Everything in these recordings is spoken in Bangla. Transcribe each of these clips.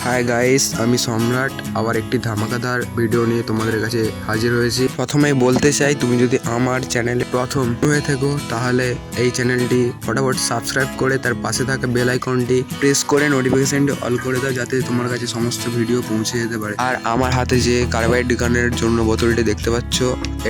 হাই গাইস, আমি সম্রাট আবার একটি ধামাকাদার ভিডিও নিয়ে তোমাদের কাছে হাজির হয়েছি। প্রথমেই বলতে চাই, তুমি যদি আমার চ্যানেলে প্রথম হয়ে থাকো তাহলে এই চ্যানেলটি ফটাফট সাবস্ক্রাইব করে তার পাশে থাকা বেল আইকনটি প্রেস করে নোটিফিকেশনটি অল করে দাও, যাতে তোমার কাছে সমস্ত ভিডিও পৌঁছে যেতে পারে। আর আমার হাতে যে কার্বাইড গানের জন্য বোতলটি দেখতে পাচ্ছ,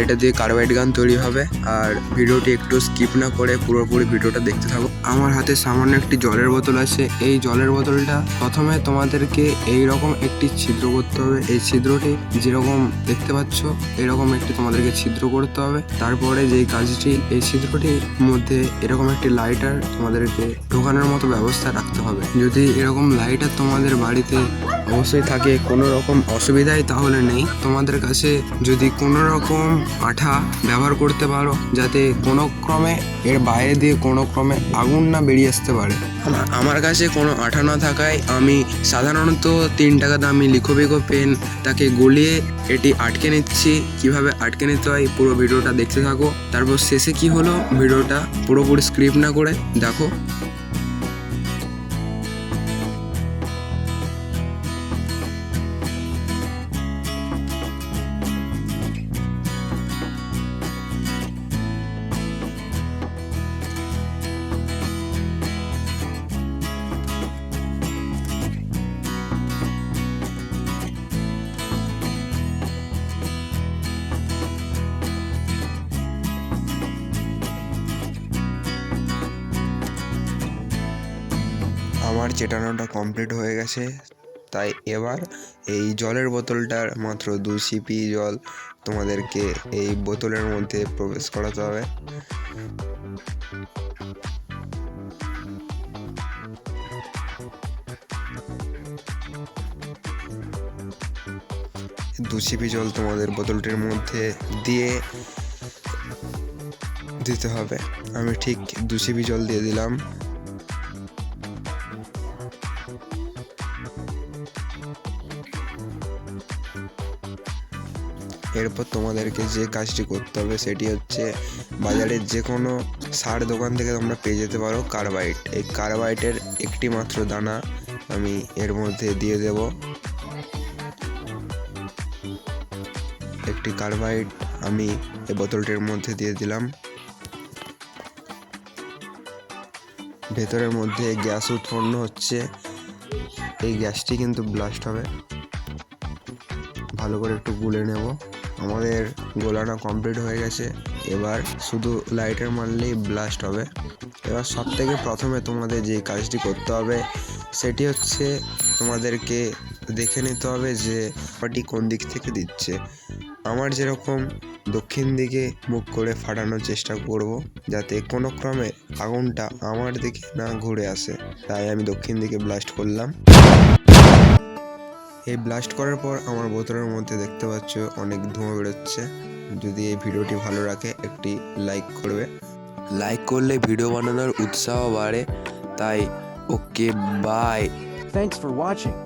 এটা দিয়ে কার্বাইড গান তৈরি হবে। আর ভিডিওটি একটু স্কিপ না করে পুরোপুরি ভিডিওটা দেখতে থাকো। আমার হাতে সামান্য একটি জলের বোতল আছে। এই জলের বোতলটা প্রথমে তোমাদেরকে এইরকম একটি ছিদ্র করতে হবে। এই ছিদ্রটি যেরকম দেখতে পাচ্ছ এরকম একটি তোমাদেরকে ছিদ্র করতে হবে। তারপরে যেই কাজটি, এই ছিদ্রটির মধ্যে এরকম একটি লাইটার তোমাদেরকে ঢোকানোর মতো ব্যবস্থা রাখতে হবে। যদি এরকম লাইটার তোমাদের বাড়িতে অবশ্যই থাকে, কোনো রকম অসুবিধাই তাহলে নেই। তোমাদের কাছে যদি কোনো রকম আঠা ব্যবহার করতে পারো, যাতে কোনো ক্রমে এর বাইরে দিয়ে কোনো ক্রমে আগুন না বেরিয়ে আসতে পারে। আমার কাছে কোনো আঠা না থাকায় আমি সাধারণত 3 টাকা দামি লিখোবিকো পেন তাকে গলিয়ে এটি আটকে নিচ্ছি। কিভাবে আটকে নিতে হয় পুরো ভিডিওটা দেখতে থাকো। তারপর শেষে কি হলো ভিডিওটা পুরোপুরি স্ক্রিপ্ট না করে দেখো। আমার চেটানোটা কমপ্লিট হয়ে গেছে, তাই এবার এই জলের বোতলটার মাত্র 2 সিপি জল তোমাদেরকে এই বোতলের মধ্যে প্রবেশ করাতে হবে। দু সিপি জল তোমাদের বোতলটির মধ্যে দিতে হবে। আমি ঠিক 2 সিপি জল দিয়ে দিলাম। এরপর তোমাদেরকে যে কাজটি করতে হবে সেটি হচ্ছে, বাজারের যে কোনো সার দোকান থেকে তোমরা পেয়ে যেতে পারো কার্বাইড। এই কার্বাইডের একটি মাত্র দানা আমি এর মধ্যে দিয়ে দেব। একটি কার্বাইড আমি এই বোতলটির মধ্যে দিয়ে দিলাম। ভেতরের মধ্যে গ্যাস উৎপন্ন হচ্ছে, এই গ্যাসটি কিন্তু ব্লাস্ট হবে। ভালো করে একটু গুলে নেব। আমাদের গোলানো কমপ্লিট হয়ে গেছে, এবার শুধু লাইটার মারলেই ব্লাস্ট হবে। এবার সব থেকে প্রথমে তোমাদের যে কাজটি করতে হবে সেটি হচ্ছে, তোমাদেরকে দেখে নিতে হবে যে পাটি কোন দিক থেকে দিচ্ছে। আমার যেরকম দক্ষিণ দিকে মুখ করে ফাটানোর চেষ্টা করব, যাতে কোনো ক্রমে আগুনটা আমার দিকে না ঘুরে আসে। তাই আমি দক্ষিণ দিকে ব্লাস্ট করলাম। এই ব্লাস্ট করার পর আমার বোতলের মধ্যে দেখতে পাচ্ছ অনেক ধোঁয়া বেরোচ্ছে। যদি এই ভিডিওটি ভালো রাখে একটি লাইক করবে। লাইক করলে ভিডিও বানানোর উৎসাহ বাড়ে। তাই ওকে, বাই। Thanks for watching.